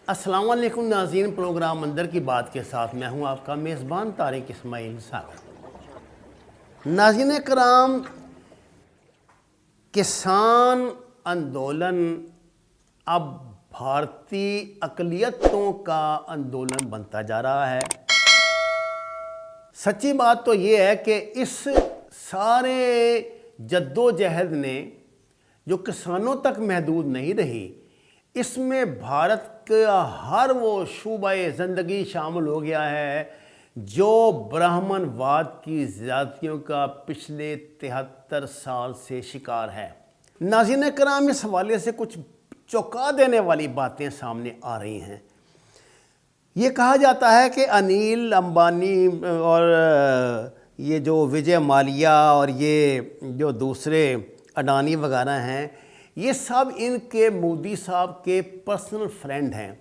السلام علیکم ناظرین، پروگرام اندر کی بات کے ساتھ میں ہوں آپ کا میزبان طارق اسماعیل ساگر۔ ناظرین کرام، کسان اندولن اب بھارتی اقلیتوں کا اندولن بنتا جا رہا ہے۔ سچی بات تو یہ ہے کہ اس سارے جدوجہد نے جو کسانوں تک محدود نہیں رہی، اس میں بھارت کا ہر وہ شعبہ زندگی شامل ہو گیا ہے جو برہمن واد کی زیادتیوں کا پچھلے 73 سال سے شکار ہے۔ ناظرین کرام، اس حوالے سے کچھ چونکا دینے والی باتیں سامنے آ رہی ہیں۔ یہ کہا جاتا ہے کہ انیل امبانی اور یہ جو وجے مالیا اور یہ جو دوسرے اڈانی وغیرہ ہیں، یہ سب ان کے مودی صاحب کے پرسنل فرینڈ ہیں۔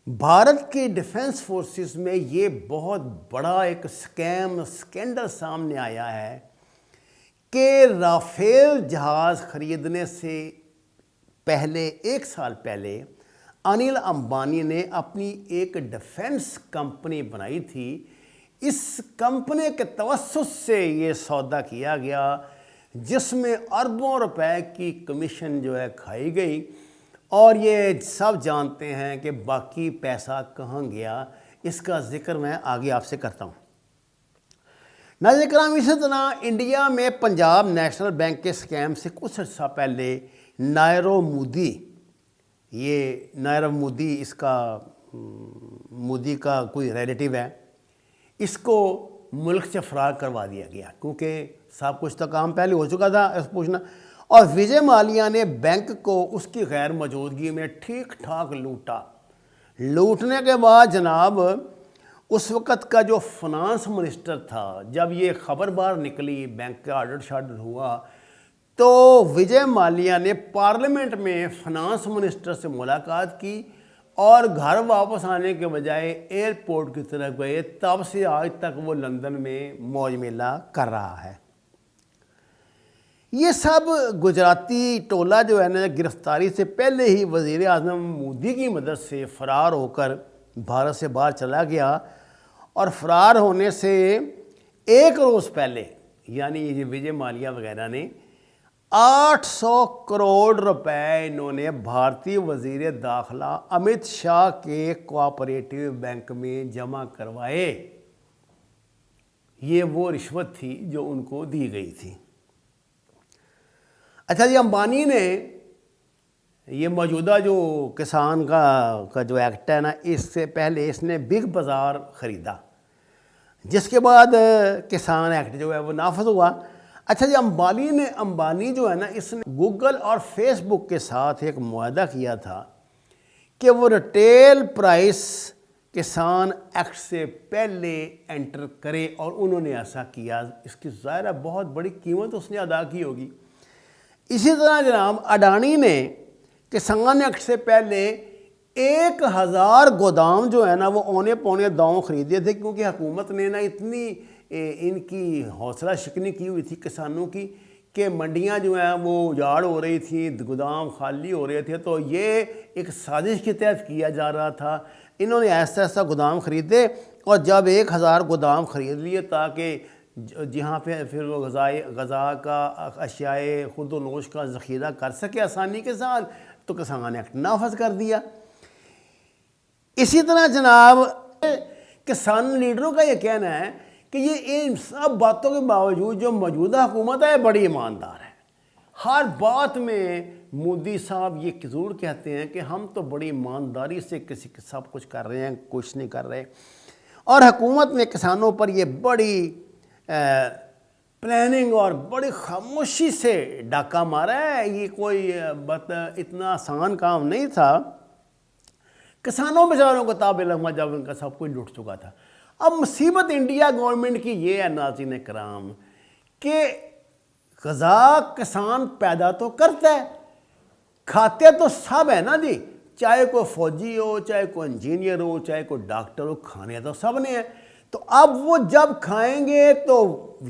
بھارت کی ڈیفنس فورسز میں یہ بہت بڑا ایک سکینڈل سامنے آیا ہے کہ رافیل جہاز خریدنے سے پہلے 1 سال پہلے انیل امبانی نے اپنی ایک ڈیفنس کمپنی بنائی تھی۔ اس کمپنی کے توسط سے یہ سودا کیا گیا جس میں اربوں روپے کی کمیشن جو ہے کھائی گئی، اور یہ سب جانتے ہیں کہ باقی پیسہ کہاں گیا، اس کا ذکر میں آگے آپ سے کرتا ہوں۔ ناظرین کرام، اسی طرح انڈیا میں پنجاب نیشنل بینک کے سکیم سے کچھ عرصہ پہلے نیرو مودی، یہ نیرو مودی اس کا مودی کا کوئی ریلیٹیو ہے، اس کو ملک سے فرار کروا دیا گیا کیونکہ سب کچھ تو کام پہلے ہو چکا تھا پوچھنا، اور وجے مالیا نے بینک کو اس کی غیر موجودگی میں ٹھیک ٹھاک لوٹنے کے بعد جناب اس وقت کا جو فنانس منسٹر تھا، جب یہ خبر باہر نکلی، بینک کا آڈر ہوا، تو وجے مالیا نے پارلیمنٹ میں فنانس منسٹر سے ملاقات کی اور گھر واپس آنے کے بجائے ایئرپورٹ کی طرف گئے۔ تب سے آج تک وہ لندن میں موج میلہ کر رہا ہے۔ یہ سب گجراتی ٹولہ جو ہے نا، گرفتاری سے پہلے ہی وزیر اعظم مودی کی مدد سے فرار ہو کر بھارت سے باہر چلا گیا، اور فرار ہونے سے 1 روز پہلے یعنی یہ وجے مالیا وغیرہ نے 800 کروڑ روپے انہوں نے بھارتی وزیر داخلہ امت شاہ کے کوآپریٹو بینک میں جمع کروائے۔ یہ وہ رشوت تھی جو ان کو دی گئی تھی۔ اچھا جی، امبانی نے یہ موجودہ جو کسان کا جو ایکٹ ہے نا، اس سے پہلے اس نے بگ بازار خریدا، جس کے بعد کسان ایکٹ جو ہے وہ نافذ ہوا۔ اچھا جی، امبانی جو ہے نا، اس نے گوگل اور فیس بک کے ساتھ ایک معاہدہ کیا تھا کہ وہ ریٹیل پرائس کسان ایکٹ سے پہلے انٹر کرے، اور انہوں نے ایسا کیا۔ اس کی ظاہر بہت بڑی قیمت اس نے ادا کی ہوگی۔ اسی طرح جناب اڈانی نے کسان ایکٹ سے پہلے 1000 گودام جو ہے نا وہ اونے پونے داؤں خریدے تھے، کیونکہ حکومت نے نا اتنی ان کی حوصلہ شکنی کی ہوئی تھی کسانوں کی کہ منڈیاں جو ہیں وہ اجاڑ ہو رہی تھیں، گودام خالی ہو رہے تھے، تو یہ ایک سازش کے تحت کیا جا رہا تھا۔ انہوں نے ایسا گودام خریدے، اور جب 1000 گودام خرید لیے تاکہ جہاں پہ پھر وہ غذا کا اشیاء خورد و نوش کا ذخیرہ کر سکے آسانی کے ساتھ، تو کسان ایکٹ نافذ کر دیا۔ اسی طرح جناب کسان لیڈروں کا یہ کہنا ہے کہ یہ ان سب باتوں کے باوجود جو موجودہ حکومت ہے بڑی ایماندار ہے۔ ہر بات میں مودی صاحب یہ ضرور کہتے ہیں کہ ہم تو بڑی ایمانداری سے کسی کے سب کچھ کر رہے ہیں، کچھ نہیں کر رہے، اور حکومت نے کسانوں پر یہ بڑی پلاننگ اور بڑی خاموشی سے ڈاکہ مارا ہے۔ یہ کوئی اتنا آسان کام نہیں تھا۔ کسانوں بیچاروں کو تاب لغمہ جب ان کا سب کچھ لٹ چکا تھا۔ اب مصیبت انڈیا گورنمنٹ کی یہ ہے ناظرین کرام کہ غذا کسان پیدا تو کرتا ہے، کھاتے تو سب ہے نا جی، چاہے کوئی فوجی ہو، چاہے کوئی انجینئر ہو، چاہے کوئی ڈاکٹر ہو، کھانے تو سب نے ہیں۔ تو اب وہ جب کھائیں گے تو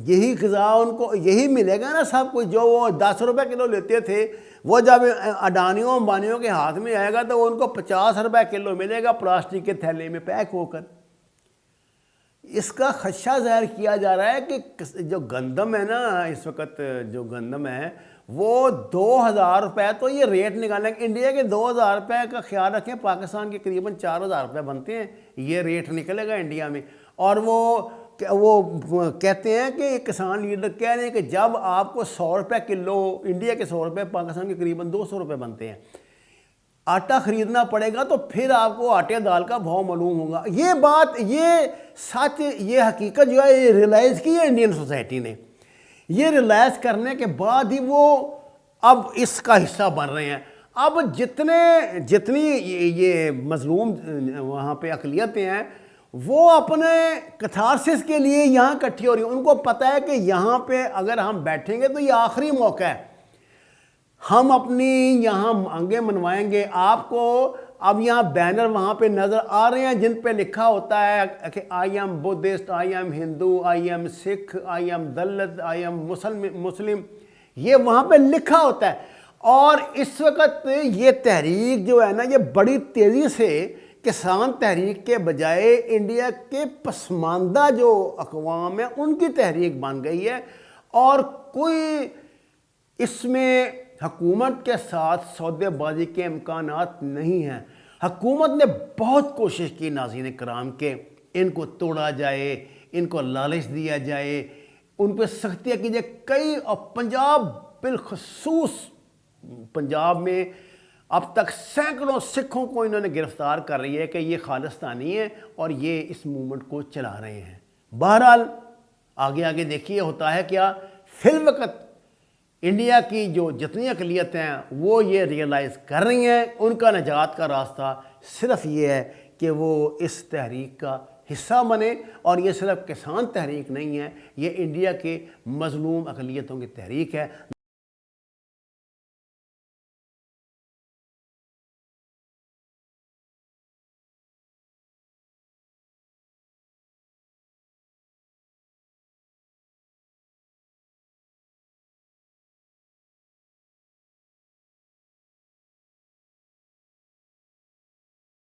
یہی غذا ان کو یہی ملے گا نا سب کچھ، جو وہ 10 روپے کلو لیتے تھے وہ جب اڈانیوں امبانیوں کے ہاتھ میں آئے گا تو ان کو 50 روپے کلو ملے گا پلاسٹک کے تھیلے میں پیک ہو کر۔ اس کا خدشہ ظاہر کیا جا رہا ہے کہ جو گندم ہے نا اس وقت، جو گندم ہے وہ 2000 روپے تو یہ ریٹ نکالیں گے انڈیا کے 2000 روپے کا خیال رکھیں، پاکستان کے قریباً 4000 روپے بنتے ہیں، یہ ریٹ نکلے گا انڈیا میں۔ اور وہ کہتے ہیں کہ کسان لیڈر کہہ رہے ہیں کہ جب آپ کو 100 روپے کلو، انڈیا کے 100 روپے، پاکستان کے قریباً 200 روپے بنتے ہیں، آٹا خریدنا پڑے گا تو پھر آپ کو آٹے دال کا بھاؤ معلوم ہوگا۔ یہ بات، یہ سچ، یہ حقیقت جو ہے یہ ریلائز کی ہے انڈین سوسائٹی نے۔ یہ ریلائز کرنے کے بعد ہی وہ اب اس کا حصہ بن رہے ہیں۔ اب جتنی یہ مظلوم وہاں پہ اقلیتیں ہیں وہ اپنے کتھارسس کے لیے یہاں اکٹھی ہو رہی ہیں۔ ان کو پتہ ہے کہ یہاں پہ اگر ہم بیٹھیں گے تو یہ آخری موقع ہے، ہم اپنی یہاں مانگیں منوائیں گے۔ آپ کو اب یہاں بینر وہاں پہ نظر آ رہے ہیں جن پہ لکھا ہوتا ہے کہ I am Buddhist, I am Hindu, I am Sikh, I am Dalit, I am Muslim, یہ وہاں پہ لکھا ہوتا ہے۔ اور اس وقت یہ تحریک جو ہے نا یہ بڑی تیزی سے کسان تحریک کے بجائے انڈیا کے پسماندہ جو اقوام ہیں ان کی تحریک بن گئی ہے، اور کوئی اس میں حکومت کے ساتھ سودے بازی کے امکانات نہیں ہیں۔ حکومت نے بہت کوشش کی ناظرین کرام کہ ان کو توڑا جائے، ان کو لالچ دیا جائے، ان پہ سختیاں کی جائے۔ کئی، اور پنجاب بالخصوص، پنجاب میں اب تک سینکڑوں سکھوں کو انہوں نے گرفتار کر رہی ہے کہ یہ خالصتانی ہے اور یہ اس موومنٹ کو چلا رہے ہیں۔ بہرحال آگے دیکھیے ہوتا ہے کیا۔ فی الوقت انڈیا کی جو جتنی اقلیتیں ہیں وہ یہ ریئلائز کر رہی ہیں، ان کا نجات کا راستہ صرف یہ ہے کہ وہ اس تحریک کا حصہ بنے، اور یہ صرف کسان تحریک نہیں ہے، یہ انڈیا کے مظلوم اقلیتوں کی تحریک ہے۔